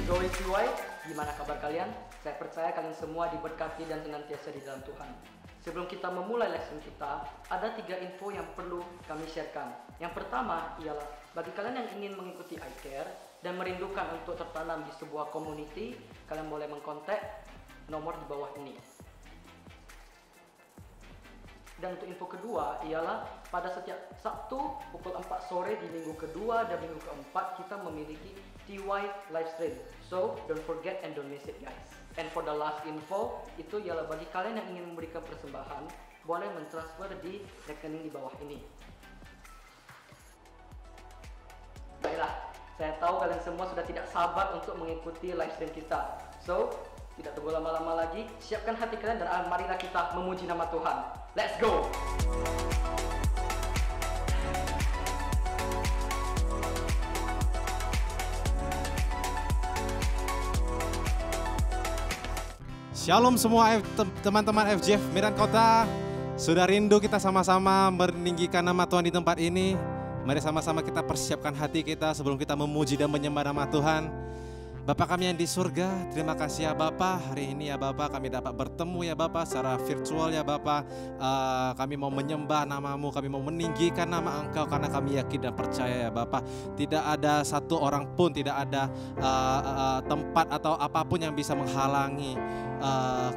Pegawai CY, gimana kabar kalian? Saya percaya kalian semua diberkati dan senantiasa di dalam Tuhan. Sebelum kita memulai lesson kita, ada 3 info yang perlu kami sharekan. Yang pertama ialah bagi kalian yang ingin mengikuti iCare dan merindukan untuk tertanam di sebuah community, kalian boleh mengkontak nomor di bawah ini. Dan untuk info kedua ialah pada setiap Sabtu pukul 4 sore di minggu kedua dan minggu keempat kita memiliki TY live stream. So don't forget and don't miss it guys. And for the last info itu ialah bagi kalian yang ingin memberikan persembahan, boleh mentransfer di rekening di bawah ini. Baiklah, saya tahu kalian semua sudah tidak sabar untuk mengikuti live stream kita. So tidak tunggu lama-lama lagi, siapkan hati kalian dan marilah kita memuji nama Tuhan. Let's go! Shalom semua teman-teman FGF Medan Kota. Sudah rindu kita sama-sama meninggikan nama Tuhan di tempat ini. Mari sama-sama kita persiapkan hati kita sebelum kita memuji dan menyembah nama Tuhan. Bapa kami yang di surga, terima kasih ya Bapa. Hari ini ya Bapa kami dapat bertemu ya Bapa secara virtual ya Bapa. Kami mau menyembah nama-Mu, kami mau meninggikan nama Engkau karena kami yakin dan percaya ya Bapa. Tidak ada satu orang pun, tidak ada tempat atau apapun yang bisa menghalangi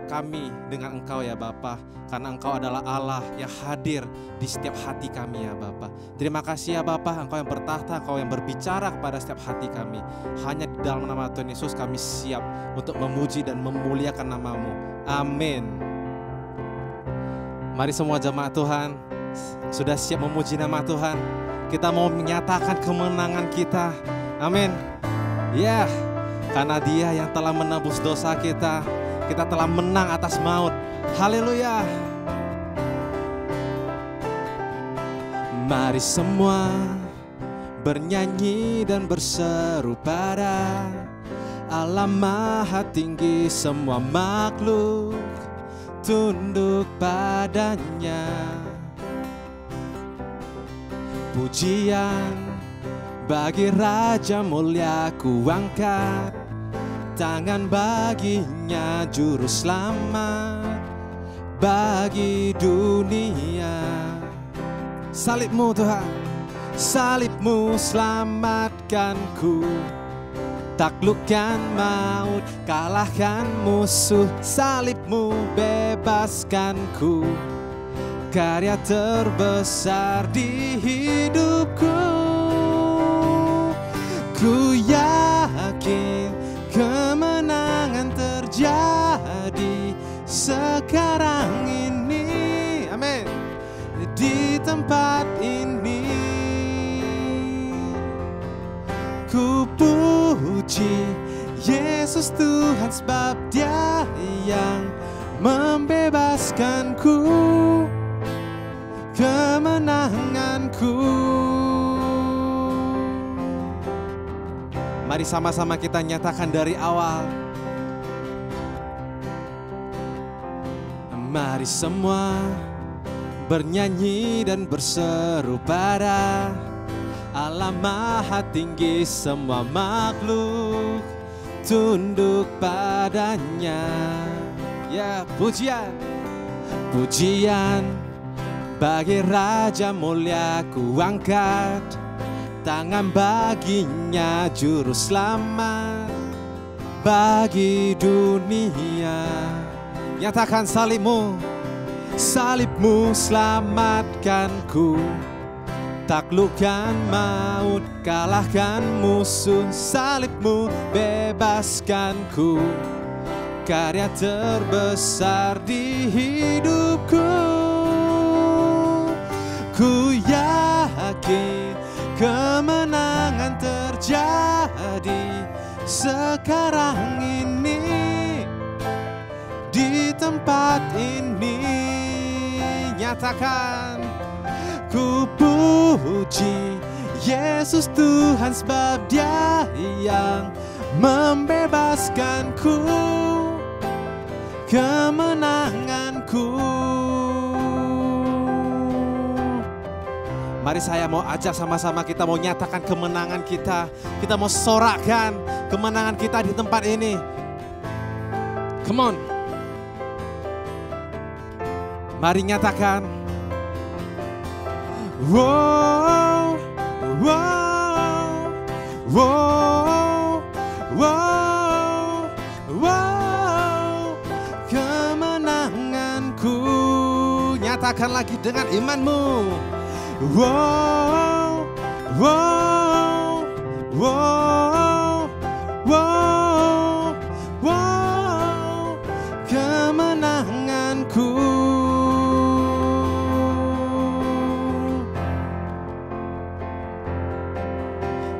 kami dengan Engkau ya Bapa. Karena Engkau adalah Allah yang hadir di setiap hati kami ya Bapa. Terima kasih ya Bapa, Engkau yang bertahta, Engkau yang berbicara kepada setiap hati kami. Hanya di dalam nama Tuhan Yesus kami siap untuk memuji dan memuliakan nama-Mu. Amin. Mari semua jemaat Tuhan, sudah siap memuji nama Tuhan. Kita mau menyatakan kemenangan kita. Amin. Ya, karena Dia yang telah menebus dosa kita telah menang atas maut. Haleluya. Mari semua bernyanyi dan berseru pada Allah Maha Tinggi, semua makhluk tunduk padanya. Pujian bagi Raja mulia ku angkat, tangan baginya juru selamat bagi dunia. Salib-Mu Tuhan, salib-Mu selamatkanku, taklukkan maut, kalahkan musuh. Salib-Mu bebaskanku, karya terbesar di hidupku. Ku yakin kemenangan terjadi sekarang ini. Amin. Di tempat ini ku puji Yesus Tuhan, sebab Dia yang membebaskanku, kemenanganku. Mari sama-sama kita nyatakan dari awal. Mari semua bernyanyi dan berseru pada Allah Maha Tinggi, semua makhluk tunduk padanya. Ya, pujian, pujian bagi Raja mulia ku angkat, tangan baginya juru selamat bagi dunia. Nyatakan salib-Mu, salib-Mu selamatkanku, taklukkan maut, kalahkan musuh. Salib-Mu bebaskanku, karya terbesar di hidupku. Ku yakin kemenangan terjadi sekarang ini, di tempat ini. Nyatakan, ku puji Yesus Tuhan, sebab Dia yang membebaskanku, kemenanganku. Mari saya mau ajak sama-sama kita mau nyatakan kemenangan kita. Kita mau sorakkan kemenangan kita di tempat ini. Come on. Mari nyatakan. Wow, wow, wow, wow, wow. Kemenanganku. Nyatakan lagi dengan imanmu. Wow, wow, wow, wow, wow. Kemenanganku.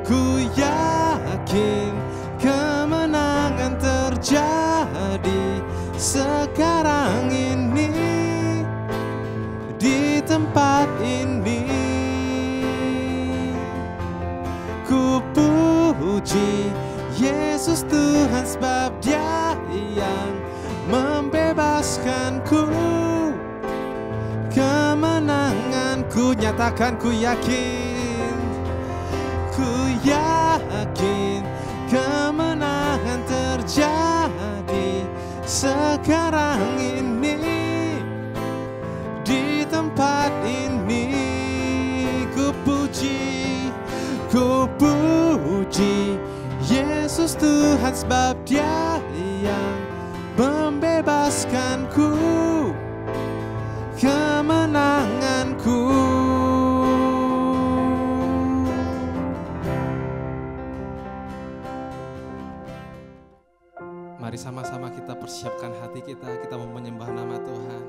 Ku yakin kemenangan terjadi sekarang ini di tempat ini. Ku puji Yesus Tuhan sebab Dia yang membebaskanku. Kemenanganku nyatakan ku yakin. Ku yakin kemenangan terjadi sekarang ini di tempat ini. Ku puji Yesus Tuhan sebab Dia yang membebaskanku. Kemenanganku. Mari sama-sama kita persiapkan hati kita mau menyembah nama Tuhan.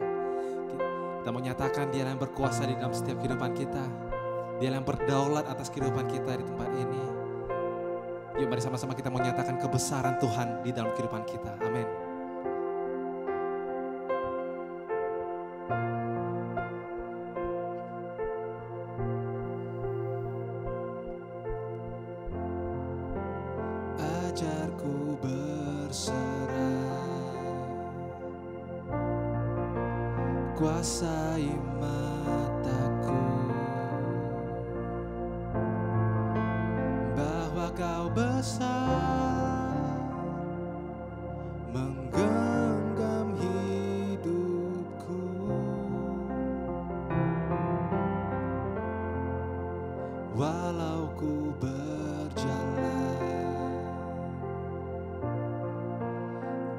Kita mau nyatakan Dia yang berkuasa di dalam setiap kehidupan kita. Dia yang berdaulat atas kehidupan kita di tempat ini. Yuk mari sama-sama kita mau nyatakan kebesaran Tuhan di dalam kehidupan kita. Amin. Ajarku berserah, kuasai mataku, bahwa Kau besar, menggenggam hidupku. Walau ku berjalan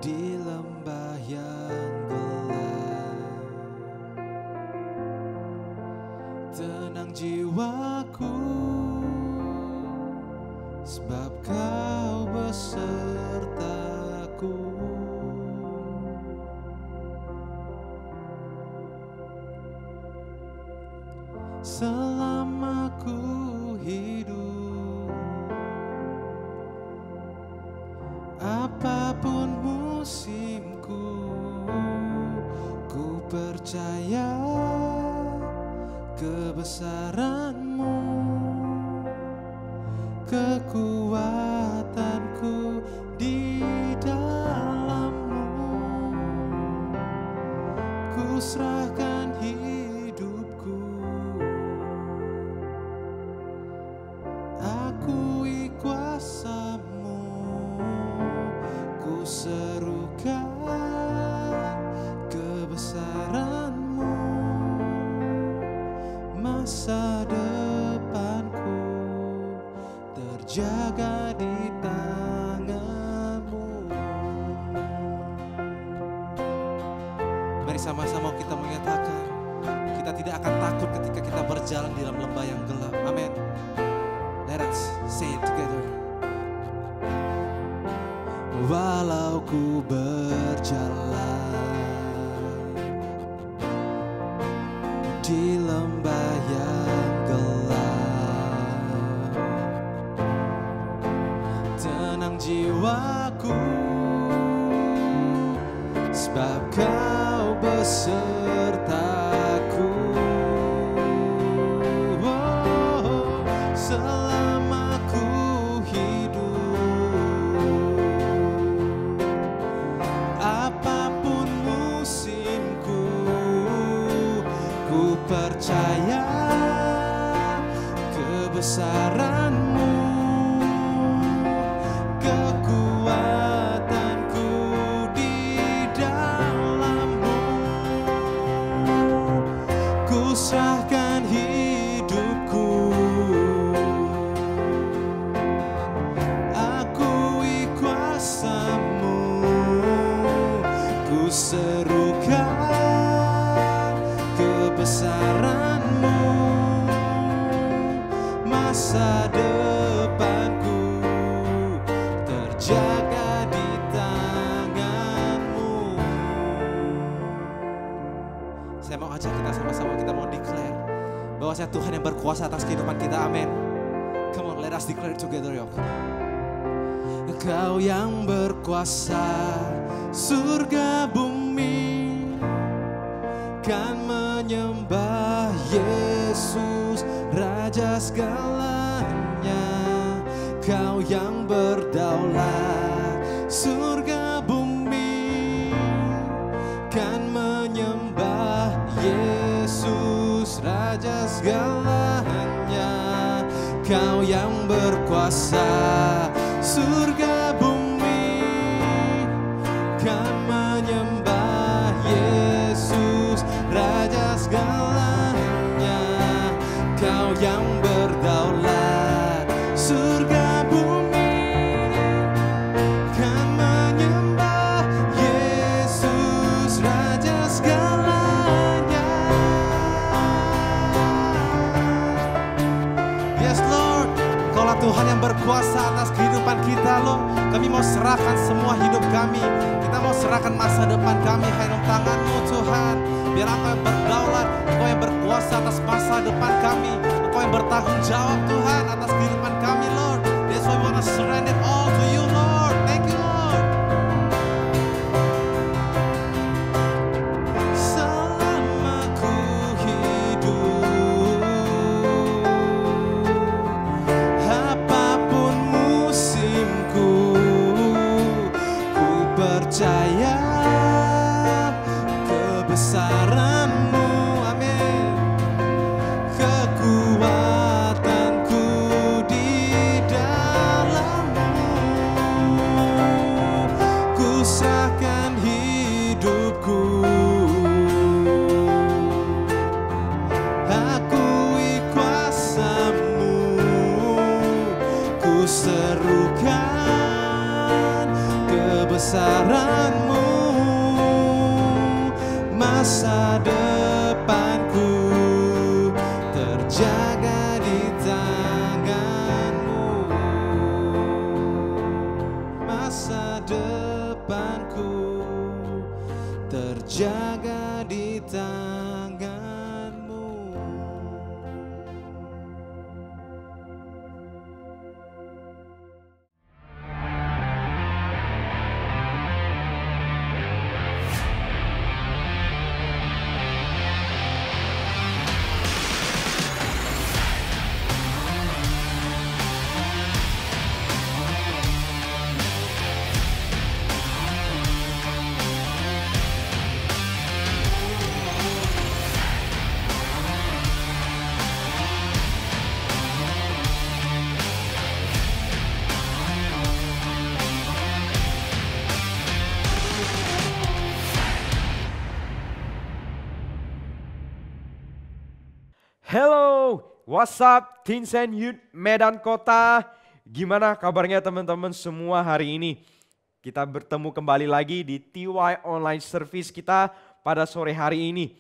di lembah yang gelap, tenang jiwaku, sebab Kau besertaku. Selama ku hidup, apapun musimku, ku percaya kebesaran-Mu, kekuatanku di dalam-Mu. Ku serahkan hidupku, akui kuasa-Mu. Ku serukan kebesaran-Mu, masa depanku terjaga di tangan-Mu. Mari sama-sama kita menyatakan kita tidak akan takut ketika kita berjalan di dalam lembah yang gelap. Amin. Let us say it together. Walau ku berjalan di lembah yang gelap, tenang jiwaku, sebab Kau besertaku. Oh, selama ku hidup, apapun musimku, ku percaya serukan kebesaran-Mu, masa depanku terjaga di tangan-Mu. Saya mau ajak kita sama-sama, kita mau declare bahwasanya Tuhan yang berkuasa atas kehidupan kita. Amin. Come on, let us declare together, yuk. Kau yang berkuasa surga bumi, kan menyembah Yesus Raja segalanya. Kau yang berdaulat surga bumi, kan menyembah Yesus Raja segalanya. Kau yang berkuasa surga bumi, kan menyembah Yesus Raja segalanya. Kau yang berdaulat surga bumi, kan menyembah Yesus Raja segalanya. Yes Lord, Kaulah Tuhan yang berkuasa atas kehidupan kita loh. Kami mau serahkan semua hidup kami. Kita mau serahkan masa depan kami ke dalam tangan-Mu Tuhan. Biar Engkau yang berdaulat, Engkau yang berkuasa atas masa depan kami. Engkau yang bertanggung jawab Tuhan atas kehidupan kami Lord. That's why we want to surrender all to You Lord. Thank You Lord. Selama ku hidup, apapun musimku, ku percaya kebesaran-Mu, amin. Kekuatanku di dalam-Mu, ku serahkan hidupku. Akui kuasa-Mu, ku serukan kebesaran-Mu, masa depanku terjaga di tangan-Mu. Masa depanku terjaga di tangan-Mu. Hello, what's up Teens and Youth Medan Kota? Gimana kabarnya teman-teman semua hari ini? Kita bertemu kembali lagi di TY Online Service kita pada sore hari ini.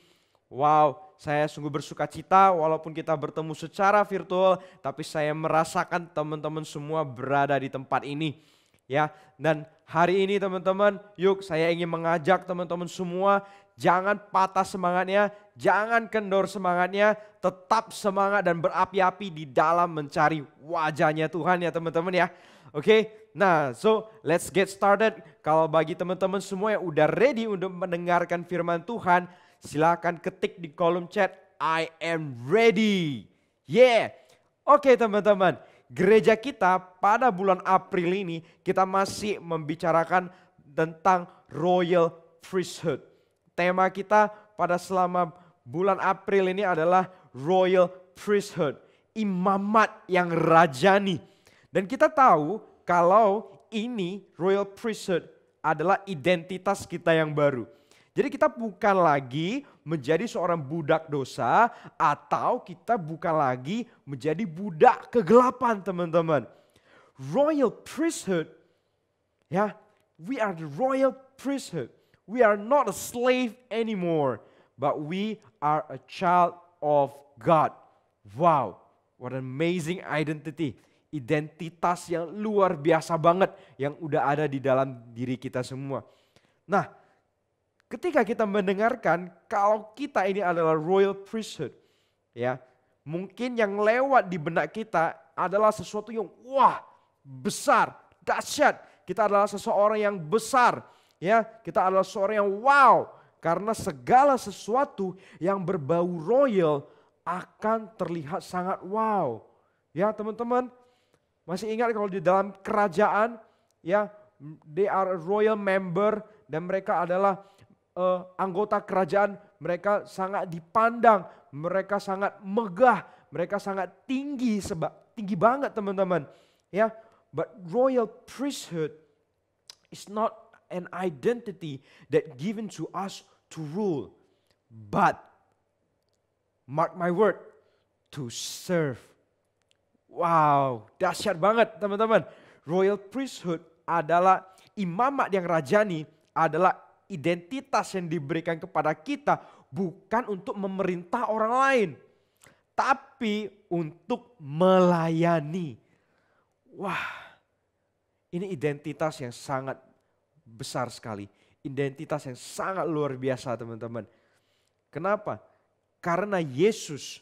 Wow, saya sungguh bersuka cita walaupun kita bertemu secara virtual, tapi saya merasakan teman-teman semua berada di tempat ini. Ya, dan hari ini teman-teman, yuk saya ingin mengajak teman-teman semua, jangan patah semangatnya, jangan kendor semangatnya, tetap semangat dan berapi-api di dalam mencari wajahnya Tuhan ya teman-teman ya. Oke, nah so let's get started. Kalau bagi teman-teman semua yang udah ready untuk mendengarkan firman Tuhan, silakan ketik di kolom chat, I am ready. Yeah, oke teman-teman. Gereja kita pada bulan April ini kita masih membicarakan tentang Royal Priesthood. Tema kita pada selama bulan April ini adalah Royal Priesthood, imamat yang rajani. Dan kita tahu kalau ini Royal Priesthood adalah identitas kita yang baru. Jadi kita bukan lagi menjadi seorang budak dosa atau kita bukan lagi menjadi budak kegelapan teman-teman. Royal Priesthood, ya, we are the Royal Priesthood. We are not a slave anymore, but we are a child of God. Wow, what an amazing identity. Identitas yang luar biasa banget yang udah ada di dalam diri kita semua. Nah, ketika kita mendengarkan kalau kita ini adalah royal priesthood, ya, mungkin yang lewat di benak kita adalah sesuatu yang wah, besar, dahsyat. Kita adalah seseorang yang besar, ya. Kita adalah seseorang yang wow, karena segala sesuatu yang berbau royal akan terlihat sangat wow. Ya, teman-teman, masih ingat kalau di dalam kerajaan, ya, they are a royal member dan mereka adalah anggota kerajaan, mereka sangat dipandang, mereka sangat megah, mereka sangat tinggi, tinggi banget teman-teman. Ya, but royal priesthood is not an identity that given to us to rule, but mark my word, to serve. Wow, dahsyat banget teman-teman. Royal priesthood adalah imamat yang rajani, adalah identitas yang diberikan kepada kita bukan untuk memerintah orang lain, tapi untuk melayani. Wah, ini identitas yang sangat besar sekali. Identitas yang sangat luar biasa teman-teman. Kenapa? Karena Yesus,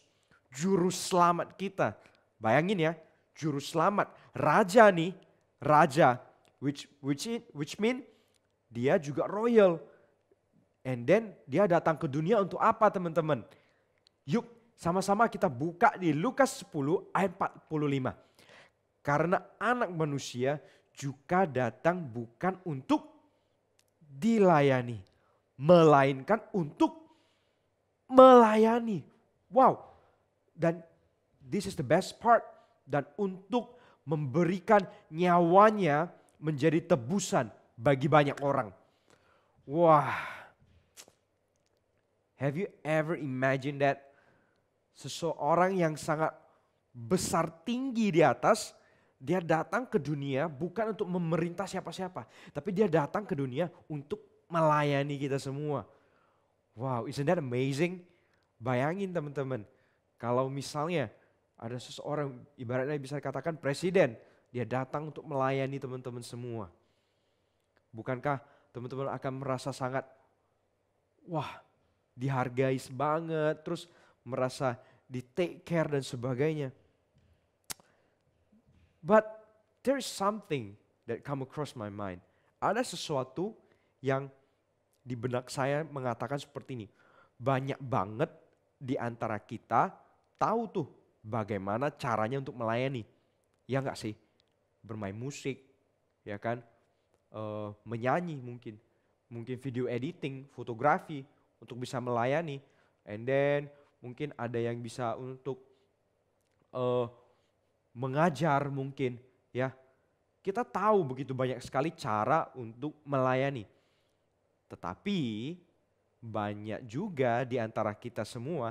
juru selamat kita. Bayangin ya, juru selamat. Raja nih, raja. Which mean dia juga royal. And then dia datang ke dunia untuk apa teman-teman? Yuk sama-sama kita buka di Lukas 10 ayat 45. Karena anak manusia juga datang bukan untuk dilayani, melainkan untuk melayani. Wow, dan this is the best part. Dan untuk memberikan nyawanya menjadi tebusan bagi banyak orang. Wah, have you ever imagined that? Seseorang yang sangat besar tinggi di atas, dia datang ke dunia bukan untuk memerintah siapa-siapa, tapi dia datang ke dunia untuk melayani kita semua. Wow, isn't that amazing? Bayangin teman-teman, kalau misalnya ada seseorang, ibaratnya bisa dikatakan presiden, dia datang untuk melayani teman-teman semua. Bukankah teman-teman akan merasa sangat, wah, dihargai banget, terus merasa di take care dan sebagainya. But there is something that come across my mind. Ada sesuatu yang di benak saya mengatakan seperti ini. Banyak banget di antara kita tahu tuh bagaimana caranya untuk melayani. Ya enggak sih? Bermain musik, ya kan? Menyanyi mungkin video editing, fotografi untuk bisa melayani. And then mungkin ada yang bisa untuk mengajar mungkin, ya. Kita tahu begitu banyak sekali cara untuk melayani. Tetapi banyak juga di antara kita semua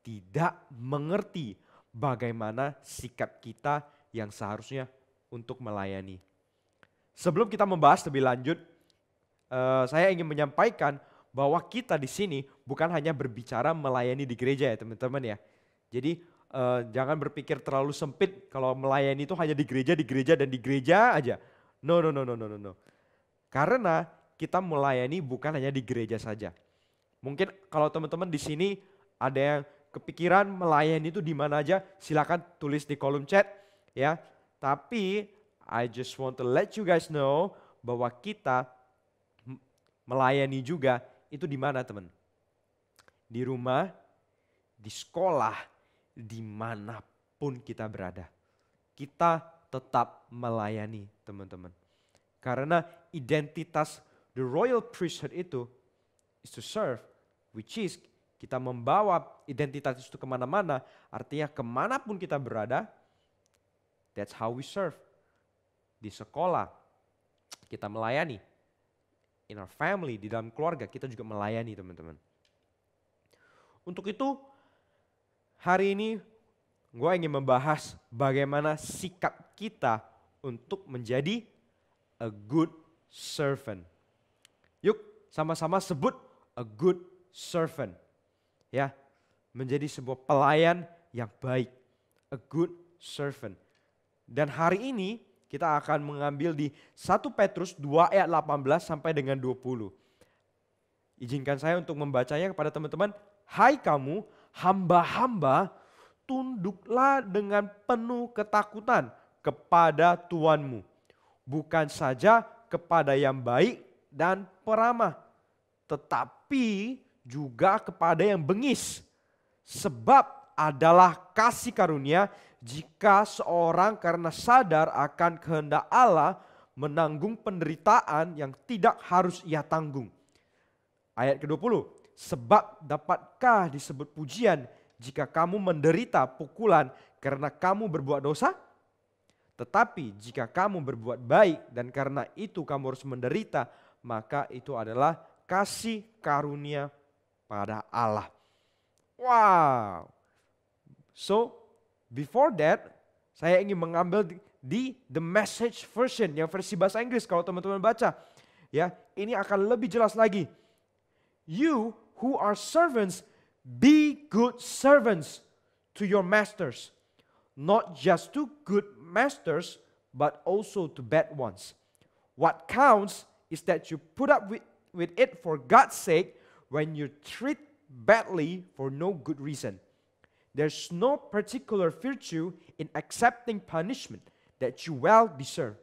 tidak mengerti bagaimana sikap kita yang seharusnya untuk melayani. Sebelum kita membahas lebih lanjut, saya ingin menyampaikan bahwa kita di sini bukan hanya berbicara melayani di gereja ya teman-teman ya. Jadi jangan berpikir terlalu sempit kalau melayani itu hanya di gereja dan di gereja aja. No. Karena kita melayani bukan hanya di gereja saja. Mungkin kalau teman-teman di sini ada yang kepikiran melayani itu di mana aja, silakan tulis di kolom chat ya. Tapi I just want to let you guys know bahwa kita melayani juga itu di mana teman? Di rumah, di sekolah, dimanapun kita berada. Kita tetap melayani teman-teman. Karena identitas the royal priesthood itu is to serve, which is kita membawa identitas itu kemana-mana, artinya kemanapun kita berada, that's how we serve. Di sekolah, kita melayani. In our family, di dalam keluarga, kita juga melayani teman-teman. Untuk itu, hari ini gue ingin membahas bagaimana sikap kita untuk menjadi a good servant. Yuk sama-sama sebut a good servant. Ya, menjadi sebuah pelayan yang baik. A good servant. Dan hari ini kita akan mengambil di 1 Petrus 2 ayat 18 sampai dengan 20. Izinkan saya untuk membacanya kepada teman-teman. Hai kamu hamba-hamba, tunduklah dengan penuh ketakutan kepada Tuanmu. Bukan saja kepada yang baik dan peramah, tetapi juga kepada yang bengis. Sebab adalah kasih karunia jika seorang karena sadar akan kehendak Allah menanggung penderitaan yang tidak harus ia tanggung. Ayat ke-20, sebab dapatkah disebut pujian jika kamu menderita pukulan karena kamu berbuat dosa? Tetapi jika kamu berbuat baik dan karena itu kamu harus menderita, maka itu adalah kasih karunia pada Allah. Wow. So, before that, saya ingin mengambil di The Message Version, yang versi bahasa Inggris kalau teman-teman baca. Ya, ini akan lebih jelas lagi. You who are servants, be good servants to your masters. Not just to good masters, but also to bad ones. What counts is that you put up with it for God's sake when you treat badly for no good reason. There's no particular virtue in accepting punishment that you well deserve.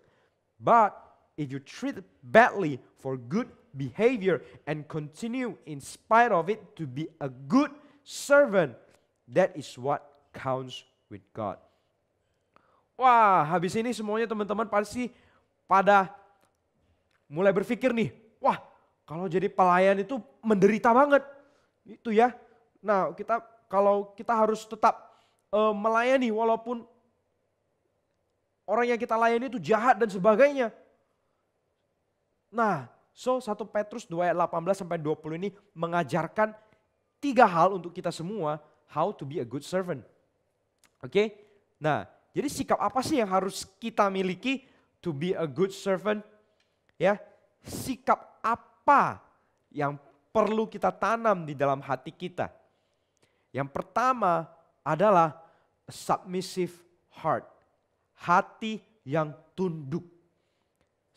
But if you treat badly for good behavior and continue in spite of it to be a good servant, that is what counts with God. Wah, habis ini semuanya teman-teman pasti pada mulai berpikir nih, wah kalau jadi pelayan itu menderita banget. Itu ya. Nah, kalau kita harus tetap melayani walaupun orang yang kita layani itu jahat dan sebagainya. Nah, 1 Petrus 2 ayat 18 sampai 20 ini mengajarkan 3 hal untuk kita semua how to be a good servant. Oke? Nah, jadi sikap apa sih yang harus kita miliki to be a good servant? Ya, sikap apa yang perlu kita tanam di dalam hati kita? Yang pertama adalah a submissive heart. Hati yang tunduk.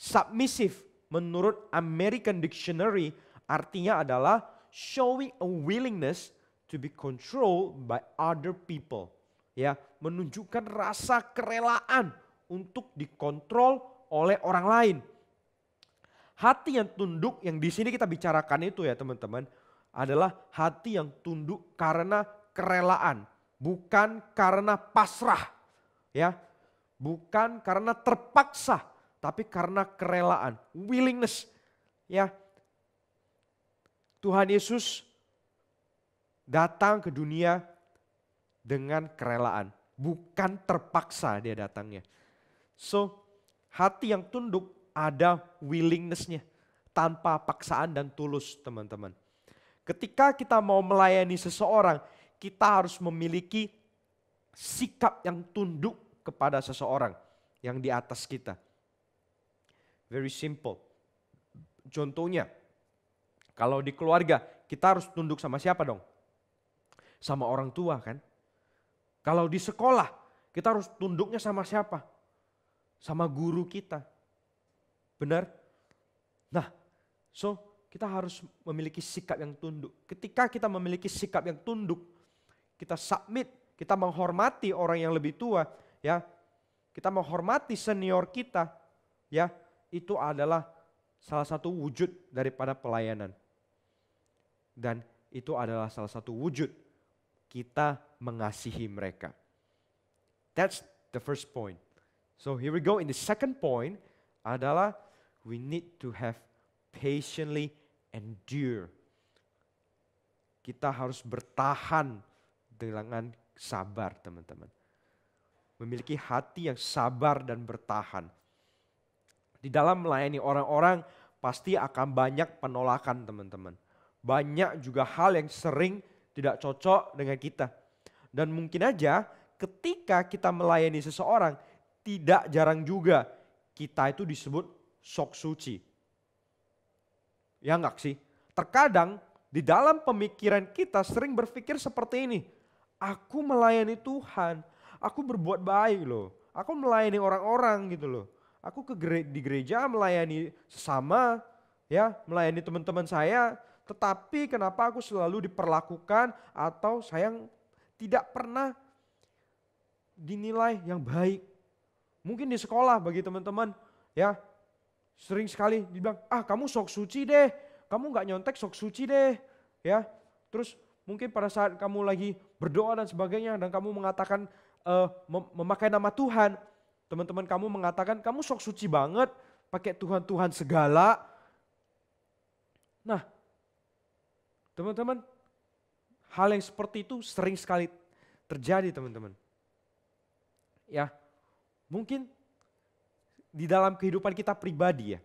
Submissive menurut American Dictionary artinya adalah showing a willingness to be controlled by other people. Ya, menunjukkan rasa kerelaan untuk dikontrol oleh orang lain. Hati yang tunduk yang di sini kita bicarakan itu ya teman-teman adalah hati yang tunduk karena kerelaan, bukan karena pasrah. Ya, bukan karena terpaksa, tapi karena kerelaan, willingness. Ya, Tuhan Yesus datang ke dunia dengan kerelaan, bukan terpaksa dia datangnya. So, hati yang tunduk ada willingness-nya, tanpa paksaan dan tulus teman-teman. Ketika kita mau melayani seseorang, kita harus memiliki sikap yang tunduk kepada seseorang yang di atas kita. Very simple. Contohnya, kalau di keluarga, kita harus tunduk sama siapa dong? Sama orang tua kan? Kalau di sekolah, kita harus tunduknya sama siapa? Sama guru kita. Benar? Nah, kita harus memiliki sikap yang tunduk. Ketika kita memiliki sikap yang tunduk, kita submit, kita menghormati orang yang lebih tua, ya. Kita menghormati senior kita, ya. Itu adalah salah satu wujud daripada pelayanan. Dan itu adalah salah satu wujud kita mengasihi mereka. That's the first point. So here we go. In the second point adalah we need to have patiently endure. Kita harus bertahan dengan sabar teman-teman. Memiliki hati yang sabar dan bertahan. Di dalam melayani orang-orang pasti akan banyak penolakan teman-teman. Banyak juga hal yang sering tidak cocok dengan kita. Dan mungkin aja ketika kita melayani seseorang, tidak jarang juga kita itu disebut sok suci. Ya enggak sih? Terkadang di dalam pemikiran kita sering berpikir seperti ini. Aku melayani Tuhan, aku berbuat baik loh. Aku melayani orang-orang gitu loh. Aku di gereja melayani sesama, ya, melayani teman-teman saya. Tetapi kenapa aku selalu diperlakukan atau saya tidak pernah dinilai yang baik? Mungkin di sekolah bagi teman-teman, ya, sering sekali dibilang, kamu sok suci deh, kamu nggak nyontek sok suci deh, ya. Terus mungkin pada saat kamu lagi berdoa dan sebagainya dan kamu mengatakan memakai nama Tuhan, teman-teman kamu mengatakan kamu sok suci banget, pakai Tuhan-Tuhan segala. Nah, teman-teman, hal yang seperti itu sering sekali terjadi, teman-teman. Ya, mungkin di dalam kehidupan kita pribadi ya.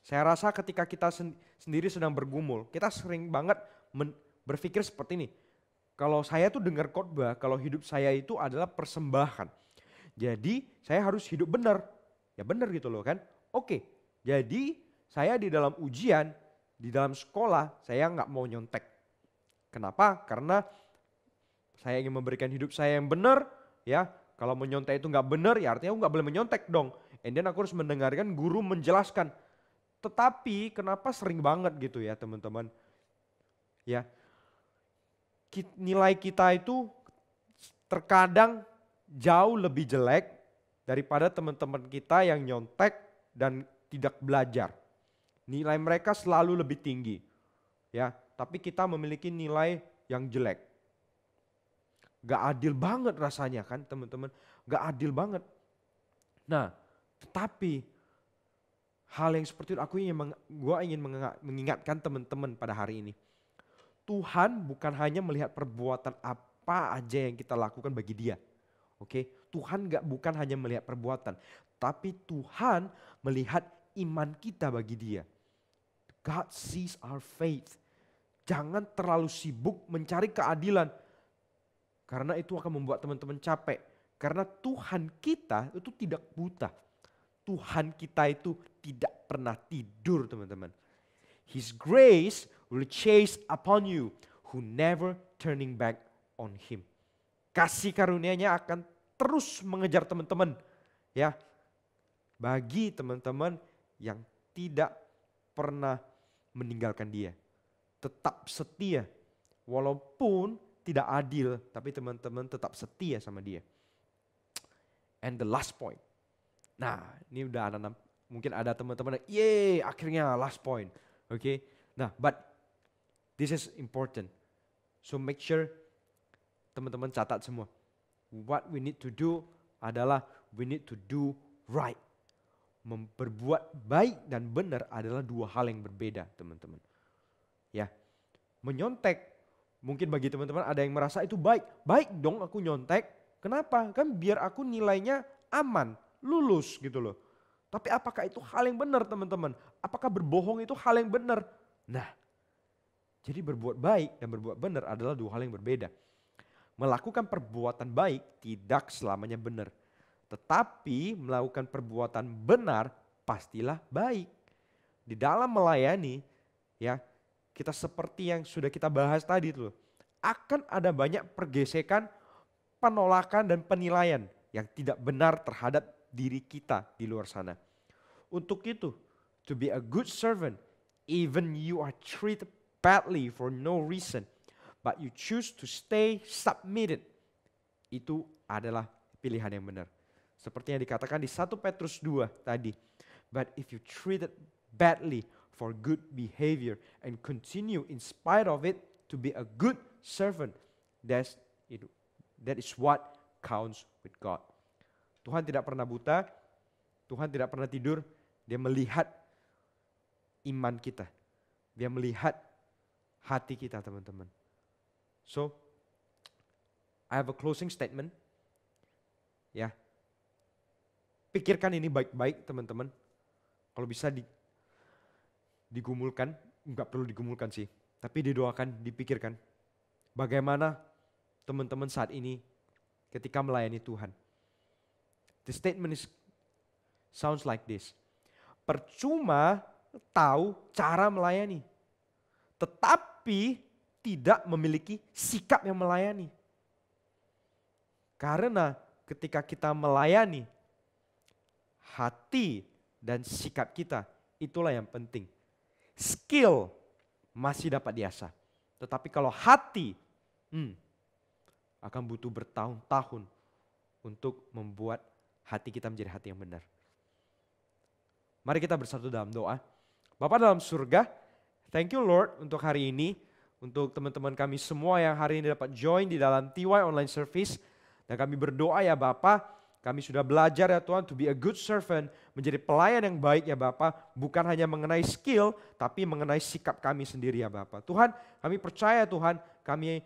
Saya rasa ketika kita sendiri sedang bergumul, kita sering banget berpikir seperti ini. Kalau saya tuh dengar khotbah, kalau hidup saya itu adalah persembahan. Jadi saya harus hidup benar. Ya benar gitu loh kan. Oke, jadi saya di dalam ujian, di dalam sekolah, saya nggak mau nyontek. Kenapa? Karena saya ingin memberikan hidup saya yang benar, ya. Kalau menyontek itu nggak benar, ya artinya aku nggak boleh menyontek dong. And then aku harus mendengarkan guru menjelaskan. Tetapi kenapa sering banget gitu ya teman-teman? Ya, nilai kita itu terkadang jauh lebih jelek daripada teman-teman kita yang nyontek dan tidak belajar. Nilai mereka selalu lebih tinggi. Ya, tapi kita memiliki nilai yang jelek. Gak adil banget rasanya kan teman-teman. Gak adil banget. Nah, tetapi hal yang seperti itu gue ingin mengingatkan teman-teman pada hari ini. Tuhan bukan hanya melihat perbuatan apa aja yang kita lakukan bagi dia. Oke, Tuhan bukan hanya melihat perbuatan. Tapi Tuhan melihat iman kita bagi dia. God sees our faith. Jangan terlalu sibuk mencari keadilan. Karena itu akan membuat teman-teman capek. Karena Tuhan kita itu tidak buta. Tuhan kita itu tidak pernah tidur, teman-teman. His grace will chase upon you who never turning back on him. Kasih karunia-Nya akan terus mengejar teman-teman. Ya. Bagi teman-teman yang tidak pernah meninggalkan dia. Tetap setia. Walaupun tidak adil, tapi teman-teman tetap setia sama dia. And the last point. Nah, ini udah mungkin ada teman-teman, yeay, akhirnya last point. Oke. Nah, but this is important. So make sure teman-teman catat semua. What we need to do adalah we need to do right. Berbuat baik dan benar adalah dua hal yang berbeda, teman-teman. Ya. Menyontek, mungkin bagi teman-teman ada yang merasa itu baik. Baik dong aku nyontek. Kenapa? Kan biar aku nilainya aman, lulus gitu loh. Tapi apakah itu hal yang benar teman-teman? Apakah berbohong itu hal yang benar? Nah, jadi berbuat baik dan berbuat benar adalah dua hal yang berbeda. Melakukan perbuatan baik tidak selamanya benar. Tetapi melakukan perbuatan benar pastilah baik. Di dalam melayani, ya, kita seperti yang sudah kita bahas tadi tuh, akan ada banyak pergesekan, penolakan dan penilaian yang tidak benar terhadap diri kita di luar sana. Untuk itu, to be a good servant, even you are treated badly for no reason, but you choose to stay submitted, itu adalah pilihan yang benar. Seperti yang dikatakan di 1 Petrus 2 tadi. But if you treated badly for good behavior and continue in spite of it to be a good servant, that is what counts with God. Tuhan tidak pernah buta, Tuhan tidak pernah tidur, dia melihat iman kita. Dia melihat hati kita, teman-teman. So, I have a closing statement. Ya. Pikirkan ini baik-baik, teman-teman. Kalau bisa digumulkan, enggak perlu digumulkan sih, tapi didoakan, dipikirkan. Bagaimana teman-teman saat ini ketika melayani Tuhan. The statement sounds like this. Percuma tahu cara melayani, tetapi tidak memiliki sikap yang melayani. Karena ketika kita melayani, hati dan sikap kita itulah yang penting. Skill masih dapat diasah. Tetapi kalau hati akan butuh bertahun-tahun untuk membuat hati kita menjadi hati yang benar. Mari kita bersatu dalam doa. Bapa dalam surga, thank you Lord untuk hari ini. Untuk teman-teman kami semua yang hari ini dapat join di dalam TY Online Service. Dan kami berdoa ya Bapa, kami sudah belajar ya Tuhan to be a good servant, menjadi pelayan yang baik ya Bapa, bukan hanya mengenai skill, tapi mengenai sikap kami sendiri ya Bapa. Tuhan, kami percaya Tuhan, kami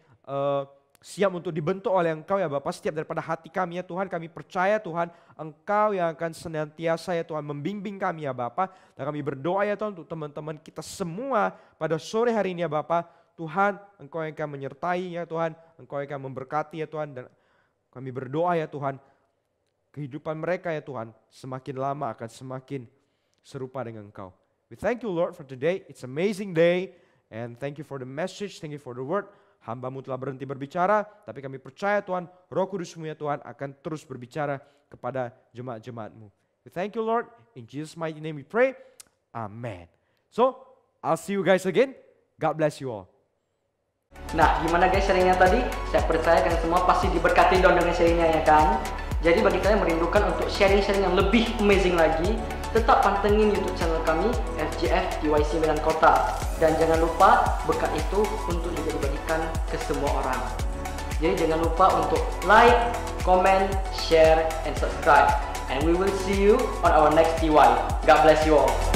siap untuk dibentuk oleh Engkau ya Bapa, setiap daripada hati kami ya Tuhan, kami percaya Tuhan, Engkau yang akan senantiasa ya Tuhan membimbing kami ya Bapa. Dan kami berdoa ya Tuhan untuk teman-teman kita semua pada sore hari ini ya Bapa, Tuhan, Engkau yang akan menyertai ya Tuhan, Engkau yang akan memberkati ya Tuhan, dan kami berdoa ya Tuhan, kehidupan mereka ya Tuhan semakin lama akan semakin serupa dengan Engkau. We thank you Lord for today, it's amazing day, and thank you for the message, thank you for the word. Hamba-Mu telah berhenti berbicara, tapi kami percaya Tuhan, Roh Kudus-Mu ya Tuhan akan terus berbicara kepada jemaat-jemaat-Mu. We thank you Lord, in Jesus' mighty name we pray, amen. So, I'll see you guys again, God bless you all. Nah, gimana guys sharingnya tadi? Saya percaya kalian semua pasti diberkati dong dengan sharingnya ya kan? Jadi bagi kalian yang merindukan untuk sharing-sharing yang lebih amazing lagi, tetap pantengin YouTube channel kami FJF TYC Medan Kota. Dan jangan lupa berkat itu untuk juga dibagikan ke semua orang. Jadi jangan lupa untuk like, comment, share, and subscribe. And we will see you on our next TY. God bless you all.